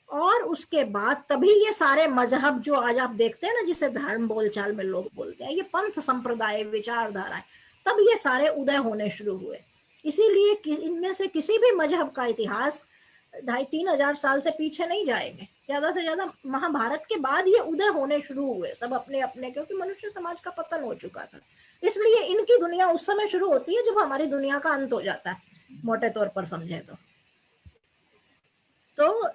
और उसके बाद तभी ये सारे मजहब जो आज आप देखते हैं ना, जिसे धर्म बोलचाल में लोग बोलते हैं, ये पंथ संप्रदाय विचारधाराएं, तब ये सारे उदय होने शुरू हुए। इसीलिए इनमें से किसी भी मजहब का इतिहास 2,500-3 हजार साल से पीछे नहीं जाएंगे, ज्यादा से ज्यादा महाभारत के बाद ये उदय होने शुरू हुए सब अपने अपने, क्योंकि मनुष्य समाज का पतन हो चुका था। इसलिए इनकी दुनिया उस समय शुरू होती है जब हमारी दुनिया का अंत हो जाता है, मोटे तौर पर समझे तो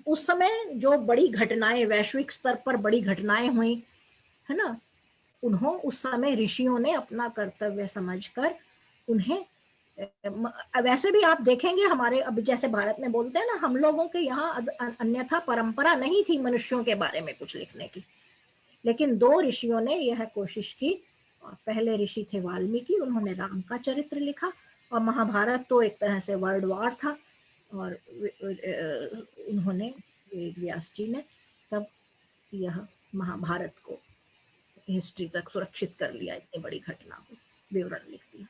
उस समय जो बड़ी घटनाएं, वैश्विक स्तर पर बड़ी घटनाएं हुई है ना, उस समय ऋषियों ने अपना कर्तव्य समझकर उन्हें, वैसे भी आप देखेंगे हमारे अब जैसे भारत में बोलते हैं ना, हम लोगों के यहाँ अन्यथा परंपरा नहीं थी मनुष्यों के बारे में कुछ लिखने की, लेकिन 2 ऋषियों ने यह कोशिश की। और पहले ऋषि थे वाल्मीकि, उन्होंने राम का चरित्र लिखा, और महाभारत तो एक तरह से वर्ल्ड वॉर था, और उन्होंने व्यास जी ने तब यह महाभारत को हिस्ट्री तक सुरक्षित कर लिया, इतनी बड़ी घटना को विवरण लिख दिया।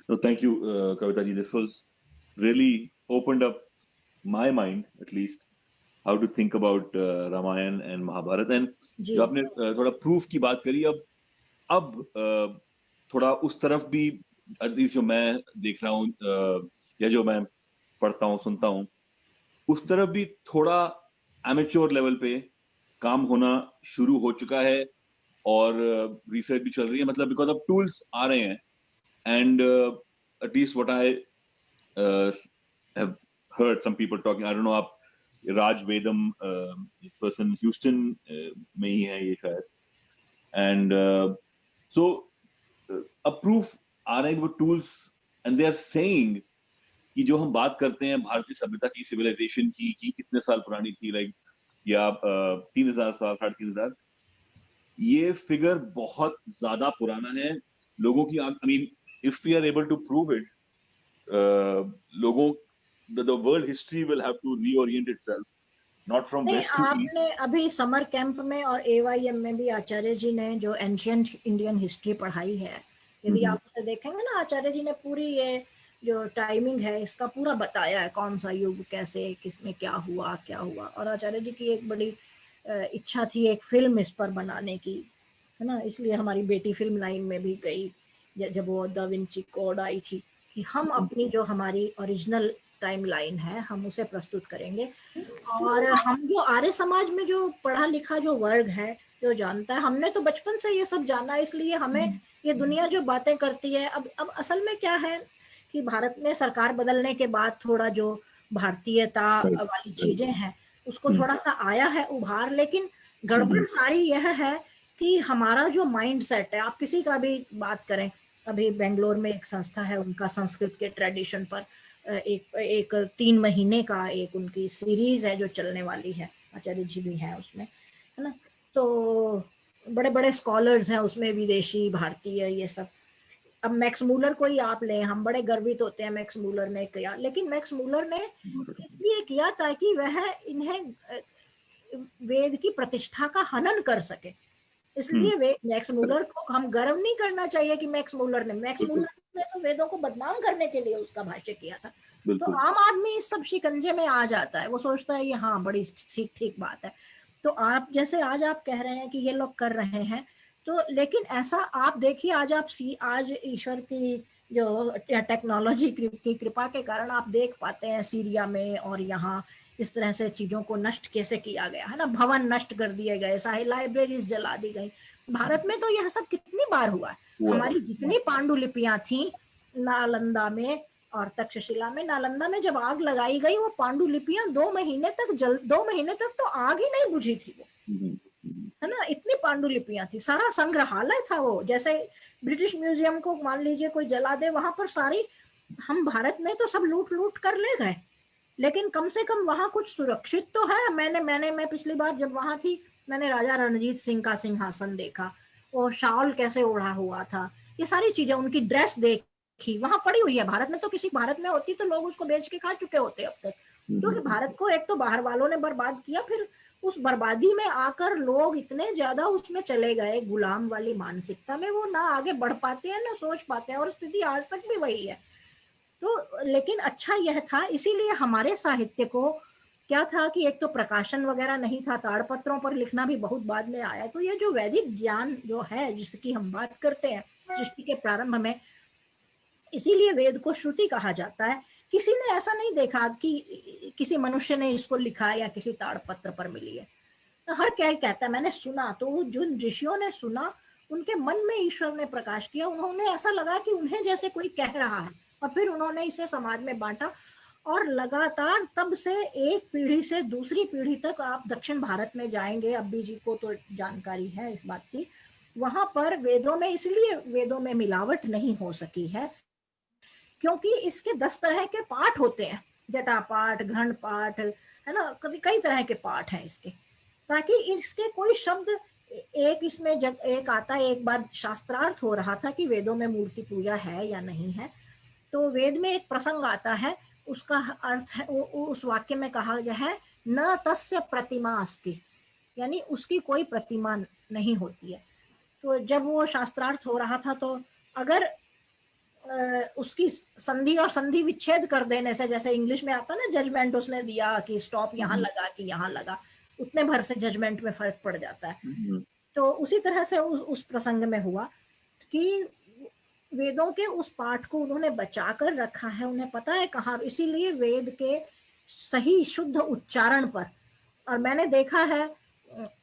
No, thank you, Kavita ji. This was really opened up my mind, at least, how to think about Ramayana and Mahabharata. And जो आपने थोड़ा proof की बात करी, अब थोड़ा उस तरफ भी, at least जो मैं देख रहा हूँ या जो मैं पढ़ता हूँ सुनता हूँ, उस तरफ भी थोड़ा amateur level पे काम होना शुरू हो चुका है, और रिसर्च भी चल रही है, मतलब because अब tools आ रहे हैं. And at least what I have heard some people talking, I don't know, आप Raj Vedam, this person Houston में ही है ये शायद, and so proof आ रहे हैं वो tools, and they are saying कि जो हम बात करते हैं भारतीय सभ्यता की, civilization की कितने साल पुरानी थी, like या 3,000 साल, 3,500, ये फिगर बहुत ज्यादा पुराना है लोगों की. I mean, if we are able to prove it, लोगों, the world history will have to reorient itself, not from west to east. आपने अभी समर कैंप में और AYM में भी आचार्य जी ने जो एंशिएंट इंडियन हिस्ट्री पढ़ाई है, यदि आप उसे देखेंगे ना, आचार्य जी ने पूरी ये जो टाइमिंग है इसका पूरा बताया है, कौन सा युग कैसे किसमें क्या हुआ. और आचार्य जी की एक बड़ी इच्छा थी एक फिल्म इस पर बनाने की, है ना, इसलिए हमारी बेटी फिल्म लाइन में भी गई जब वो दा विंची कोड आई थी, कि हम अपनी जो हमारी ओरिजिनल टाइम लाइन है हम उसे प्रस्तुत करेंगे. और हम जो आर्य समाज में जो पढ़ा लिखा जो वर्ग है, जो जानता है, हमने तो बचपन से ये सब जाना, इसलिए हमें ये दुनिया जो बातें करती है, अब असल में क्या है कि भारत में सरकार बदलने के बाद थोड़ा जो भारतीयता वाली चीजें हैं उसको थोड़ा सा आया है उभार, लेकिन गड़बड़ सारी यह है कि हमारा जो माइंड सेट है, आप किसी का भी बात करें, अभी बेंगलोर में एक संस्था है, उनका संस्कृत के ट्रेडिशन पर एक 3 महीने का एक उनकी सीरीज है जो चलने वाली है, आचार्य जी भी है उसमें, है ना, तो बड़े बड़े स्कॉलर्स हैं उसमें, विदेशी भारतीय ये सब. अब मैक्स मूलर को ही आप लें, हम बड़े गर्वित होते हैं मैक्स मूलर ने किया, लेकिन मैक्स मूलर ने इसलिए किया ताकि वह इन्हें वेद की प्रतिष्ठा का हनन कर सके. इसलिए मैक्स मूलर को हम गर्व नहीं करना चाहिए कि मैक्स मूलर ने तो वेदों को बदनाम करने के लिए उसका भाष्य किया था. तो आम आदमी इस सब शिकंजे में आ जाता है, वो सोचता है ये हाँ बड़ी ठीक बात है. तो आप जैसे आज आप कह रहे हैं कि ये लोग कर रहे हैं, तो लेकिन ऐसा आप देखिए, आज ईश्वर की जो टेक्नोलॉजी की कृपा के कारण आप देख पाते हैं सीरिया में और यहाँ इस तरह से चीजों को नष्ट कैसे किया गया है ना, भवन नष्ट कर दिए गए, सारी लाइब्रेरीज जला दी गई. भारत में तो यह सब कितनी बार हुआ है. हमारी जितनी पांडुलिपियां थी नालंदा में और तक्षशिला में, नालंदा में जब आग लगाई गई, वो पांडुलिपियां 2 महीने तक तो आग ही नहीं बुझी थी वो, है ना, इतनी पांडुलिपियां थी. सारा संग्रहालय था वो, जैसे ब्रिटिश म्यूजियम को मान लीजिए कोई जला दे, वहां पर सारी, हम भारत में तो सब लूट कर ले गए, लेकिन कम से कम वहां कुछ सुरक्षित तो है। मैं पिछली बार जब वहां थी, मैंने राजा रणजीत सिंह का सिंहासन देखा, वो शाल कैसे ओढ़ा हुआ था, ये सारी चीजें, उनकी ड्रेस देखी, वहां पड़ी हुई है। भारत में तो किसी भारत में होती तो लोग उसको बेच के खा चुके होते अब तक, क्योंकि भारत को एक तो बाहर वालों ने बर्बाद किया, फिर उस बर्बादी में आकर लोग इतने ज्यादा उसमें चले गए, गुलाम वाली मानसिकता में, वो ना आगे बढ़ पाते हैं ना सोच पाते हैं, और स्थिति आज तक भी वही है। तो लेकिन अच्छा यह था, इसीलिए हमारे साहित्य को क्या था कि एक तो प्रकाशन वगैरह नहीं था, ताड़पत्रों पर लिखना भी बहुत बाद में आया। तो ये जो वैदिक ज्ञान जो है जिसकी हम बात करते हैं सृष्टि के प्रारंभ में, इसीलिए वेद को श्रुति कहा जाता है। किसी ने ऐसा नहीं देखा कि किसी मनुष्य ने इसको लिखा या किसी ताड़पत्र पर मिली है। तो हर क्या कहता है मैंने सुना, तो जिन ऋषियों ने सुना उनके मन में ईश्वर ने प्रकाश किया, उन्होंने ऐसा लगा कि उन्हें जैसे कोई कह रहा है, और फिर उन्होंने इसे समाज में बांटा। और लगातार तब से एक पीढ़ी से दूसरी पीढ़ी तक, आप दक्षिण भारत में जाएंगे, अब्बी जी को तो जानकारी है इस बात की, वहां पर वेदों में, इसलिए वेदों में मिलावट नहीं हो सकी है क्योंकि इसके 10 तरह के पाठ होते हैं, जटा पाठ, घन पाठ, है ना, कई तरह के पाठ हैं इसके, ताकि इसके कोई शब्द एक इसमें एक आता है। एक बार शास्त्रार्थ हो रहा था कि वेदों में मूर्ति पूजा है या नहीं है, तो वेद में एक प्रसंग आता है, उसका अर्थ है, उस वाक्य में कहा गया है न तस्य प्रतिमा अस्ति, यानी उसकी कोई प्रतिमा नहीं होती है। तो जब वो शास्त्रार्थ हो रहा था, तो अगर उसकी संधि और संधि विच्छेद कर देने से, जैसे इंग्लिश में आता ना जजमेंट, उसने दिया कि स्टॉप यहाँ लगा कि यहाँ लगा, उतने भर से जजमेंट में फर्क पड़ जाता है। तो उसी तरह से उस प्रसंग में हुआ कि वेदों के उस पाठ को उन्होंने बचा कर रखा है, उन्हें पता है कहाँ, इसीलिए वेद के सही शुद्ध उच्चारण पर, और मैंने देखा है,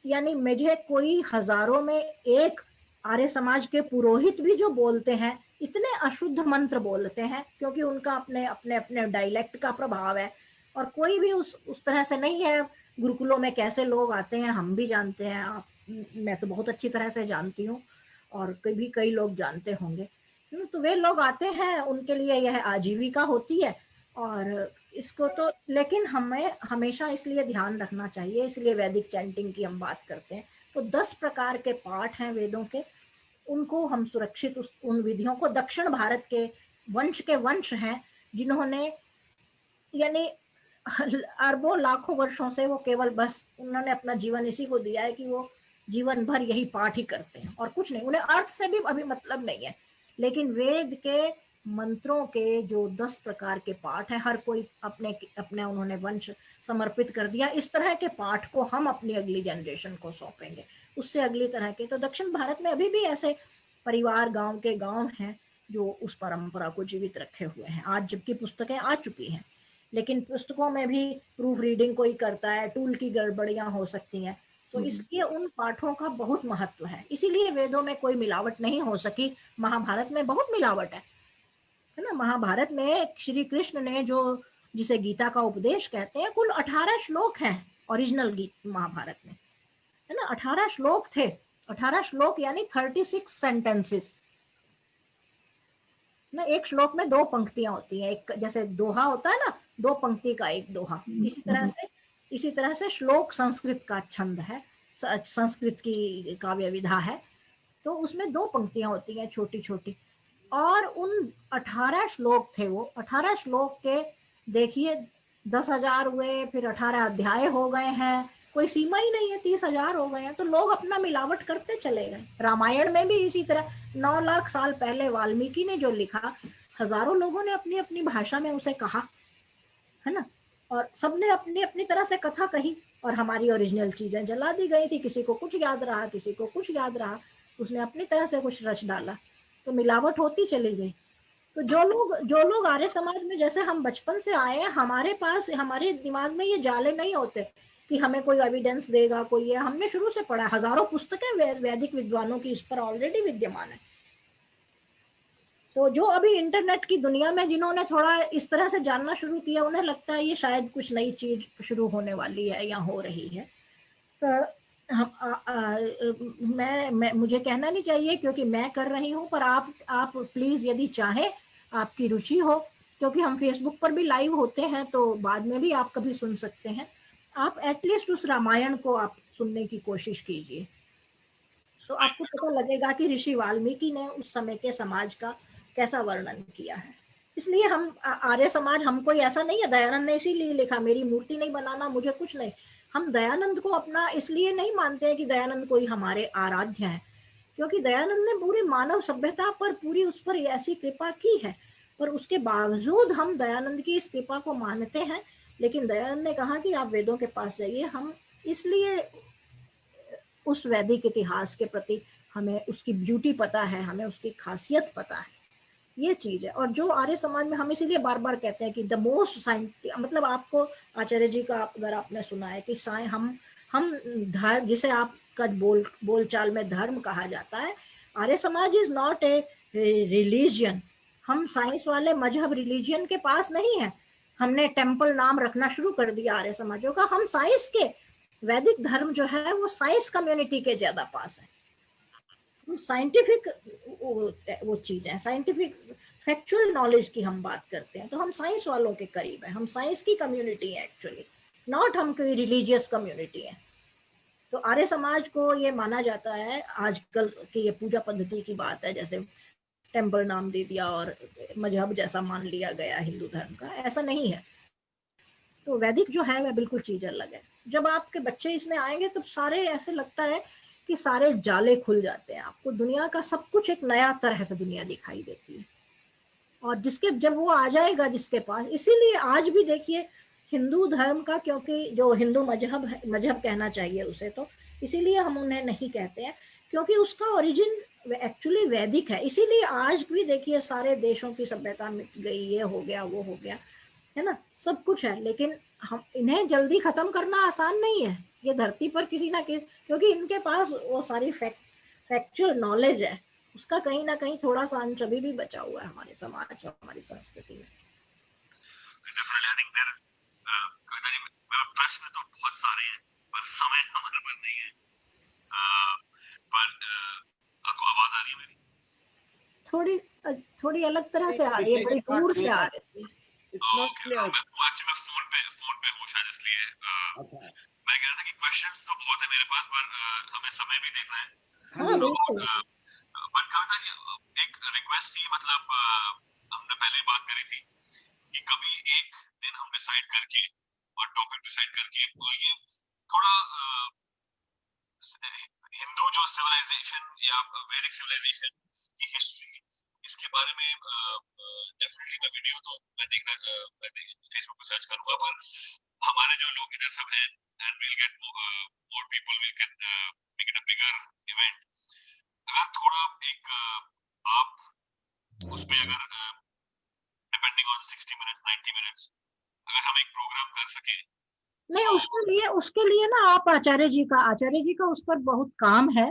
यानी मुझे कोई हजारों में एक आर्य समाज के पुरोहित भी जो बोलते हैं, इतने अशुद्ध मंत्र बोलते हैं, क्योंकि उनका अपने अपने अपने डायलेक्ट का प्रभाव है, और कोई भी उस तरह से नहीं है। गुरुकुलों में कैसे लोग आते हैं हम भी जानते हैं, आप, मैं तो बहुत अच्छी तरह से जानती हूँ, और कई लोग जानते होंगे। तो वे लोग आते हैं, उनके लिए यह आजीविका होती है, और इसको तो, लेकिन हमें हमेशा इसलिए ध्यान रखना चाहिए, इसलिए वैदिक चैंटिंग की हम बात करते हैं। तो 10 प्रकार के पाठ हैं वेदों के, उनको हम सुरक्षित, उन विधियों को, दक्षिण भारत के वंश हैं जिन्होंने, यानी अरबों लाखों वर्षों से वो केवल बस उन्होंने अपना जीवन इसी को दिया है कि वो जीवन भर यही पाठ ही करते हैं और कुछ नहीं, उन्हें अर्थ से भी अभी मतलब नहीं है। लेकिन वेद के मंत्रों के जो 10 प्रकार के पाठ है, हर कोई अपने अपने उन्होंने वंश समर्पित कर दिया। इस तरह के पाठ को हम अपनी अगली जनरेशन को सौंपेंगे, उससे अगली तरह के। तो दक्षिण भारत में अभी भी ऐसे परिवार, गांव के गांव हैं जो उस परंपरा को जीवित रखे हुए हैं आज, जबकि पुस्तकें आ चुकी हैं, लेकिन पुस्तकों में भी प्रूफ रीडिंग कोई करता है, टूल की गड़बड़ियां हो सकती हैं। तो इसलिए उन पाठों का बहुत महत्व है, इसीलिए वेदों में कोई मिलावट नहीं हो सकी। महाभारत में बहुत मिलावट है ना। महाभारत में श्री कृष्ण ने जो, जिसे गीता का उपदेश कहते हैं, कुल 18 श्लोक हैं ओरिजिनल गीत महाभारत में, है ना। 18 श्लोक थे, 18 श्लोक यानी 36 सेंटेंसेस ना। एक श्लोक में 2 पंक्तियां होती हैं, एक जैसे दोहा होता है ना, 2 पंक्ति का एक दोहा, इसी तरह से श्लोक संस्कृत का छंद है, संस्कृत की काव्य विधा है। तो उसमें 2 पंक्तियां होती हैं छोटी छोटी, और उन 18 श्लोक थे, वो 18 श्लोक के देखिए 10,000 हुए, फिर 18 अध्याय हो गए हैं, कोई सीमा ही नहीं है, 30,000 हो गए हैं। तो लोग अपना मिलावट करते चले गए। रामायण में भी इसी तरह 9 लाख साल पहले वाल्मीकि ने जो लिखा, हजारों लोगों ने अपनी अपनी भाषा में उसे कहा, है ना, और सबने अपनी अपनी तरह से कथा कही, और हमारी ओरिजिनल चीजें जला दी गई थी। किसी को कुछ याद रहा, किसी को कुछ याद रहा, उसने अपनी तरह से कुछ रच डाला, तो मिलावट होती चली गई। तो जो लोग आर्य समाज में, जैसे हम बचपन से आए हैं, हमारे पास, हमारे दिमाग में ये जाले नहीं होते कि हमें कोई एविडेंस देगा कोई, ये हमने शुरू से पढ़ा, हजारों पुस्तकें वैदिक विद्वानों की इस पर ऑलरेडी विद्यमान है। तो जो अभी इंटरनेट की दुनिया में जिन्होंने थोड़ा इस तरह से जानना शुरू किया, उन्हें लगता है ये शायद कुछ नई चीज शुरू होने वाली है या हो रही है। तो मैं मुझे कहना नहीं चाहिए क्योंकि मैं कर रही हूँ, पर आप प्लीज यदि चाहे, आपकी रुचि हो, क्योंकि हम फेसबुक पर भी लाइव होते हैं तो बाद में भी आप कभी सुन सकते हैं। आप एटलीस्ट उस रामायण को आप सुनने की कोशिश कीजिए, तो आपको पता लगेगा कि ऋषि वाल्मीकि ने उस समय के समाज का कैसा वर्णन किया है। इसलिए हम आर्य समाज, हम कोई ऐसा नहीं है दयानंद ने इसीलिए लिखा मेरी मूर्ति नहीं बनाना, मुझे कुछ नहीं। हम दयानंद को अपना इसलिए नहीं मानते हैं कि दयानंद कोई हमारे आराध्य है, क्योंकि दयानंद ने पूरी मानव सभ्यता पर पूरी उस पर ऐसी कृपा की है, पर उसके बावजूद हम दयानंद की इस कृपा को मानते हैं। लेकिन दयानंद ने कहा कि आप वेदों के पास जाइए, हम इसलिए उस वैदिक इतिहास के प्रति हमें उसकी ब्यूटी पता है, हमें उसकी खासियत पता है, ये चीज है। और जो आर्य समाज में हम इसीलिए बार बार कहते हैं कि द मोस्ट साइंटिफिक, मतलब आपको आचार्य जी का अगर आपने सुना है कि हम धर्म, जिसे आपका बोलचाल में धर्म कहा जाता है, Arya Samaj is not a religion. हम साइंस वाले मजहब रिलीजियन के पास नहीं है। हमने टेम्पल नाम रखना शुरू कर दिया आर्य समाजों का। हम साइंस के, वैदिक धर्म जो है वो साइंस कम्युनिटी के ज्यादा पास है। हम साइंटिफिक वो चीज है, साइंटिफिक फैक्चुअल नॉलेज की हम बात करते हैं तो हम साइंस वालों के करीब है, हम साइंस की कम्युनिटी है एक्चुअली, नॉट हम कोई रिलीजियस कम्युनिटी है। तो आर्य समाज को ये माना जाता है, आजकल की ये पूजा पद्धति की बात है, जैसे टेम्पल नाम दे दिया और मजहब जैसा मान लिया गया हिंदू धर्म का, ऐसा नहीं है। तो वैदिक जो है वह बिल्कुल चीज अलग है। जब आपके बच्चे इसमें आएंगे तो सारे ऐसे लगता है कि सारे जाले खुल जाते हैं, आपको दुनिया का सब कुछ एक नया तरह से दुनिया दिखाई देती है। और जिसके जब वो आ जाएगा जिसके पास, इसीलिए आज भी देखिए हिंदू धर्म का, क्योंकि जो हिंदू मजहब कहना चाहिए उसे, तो इसीलिए हम उन्हें नहीं कहते हैं क्योंकि उसका ओरिजिन एक्चुअली वैदिक है। इसीलिए आज भी देखिए सारे देशों की सभ्यता मिट गई, ये हो गया वो हो गया, है ना, सब कुछ है। लेकिन हम इन्हें जल्दी खत्म करना आसान नहीं है, ये धरती पर किसी ना किसी, क्योंकि इनके पास वो सारी फैक्चुअल नॉलेज है, उसका कहीं ना कहीं थोड़ा सा अंश अभी भी बचा हुआ है हमारे समाज और हमारी संस्कृति में। प्रश्न तो बहुत सारे हैं पर समय हमारे पास नहीं है। पर आपको आवाज आ रही है मेरी? थोड़ी अलग तरह से आ रही है, बड़ी दूर से आ रही है। मैं फोन पे हूँ शायद, इसलिए मैं कह रहा था कि क्वेश्चंस तो बहुत है मेरे पास, पर हमें समय भी देखना है। बट कविता जी, एक रिक्वेस्ट थी, मतलब हमने पहले बात करी थी कि कभी एक दिन हम डिसाइड करके और टॉपिक डिसाइड करके, और ये थोड़ा हिंदू जो सिविलाइजेशन या वैदिक सिविलाइजेशन की हिस्ट्री, इसके बारे में डेफिनेटली मैं वीडियो तो मैं फेसबुक पे सर्च करूंगा, पर हमारे जो लोग इधर सब हैं, and will get more people, will get make it a bigger event. अगर थोड़ा एक आप उस पे अगर डिपेंडिंग ऑन 60 मिनट्स 90 मिनट्स अगर हम एक प्रोग्राम कर सके। नहीं, उसके लिए ना आप आचार्य जी का उस पर बहुत काम है,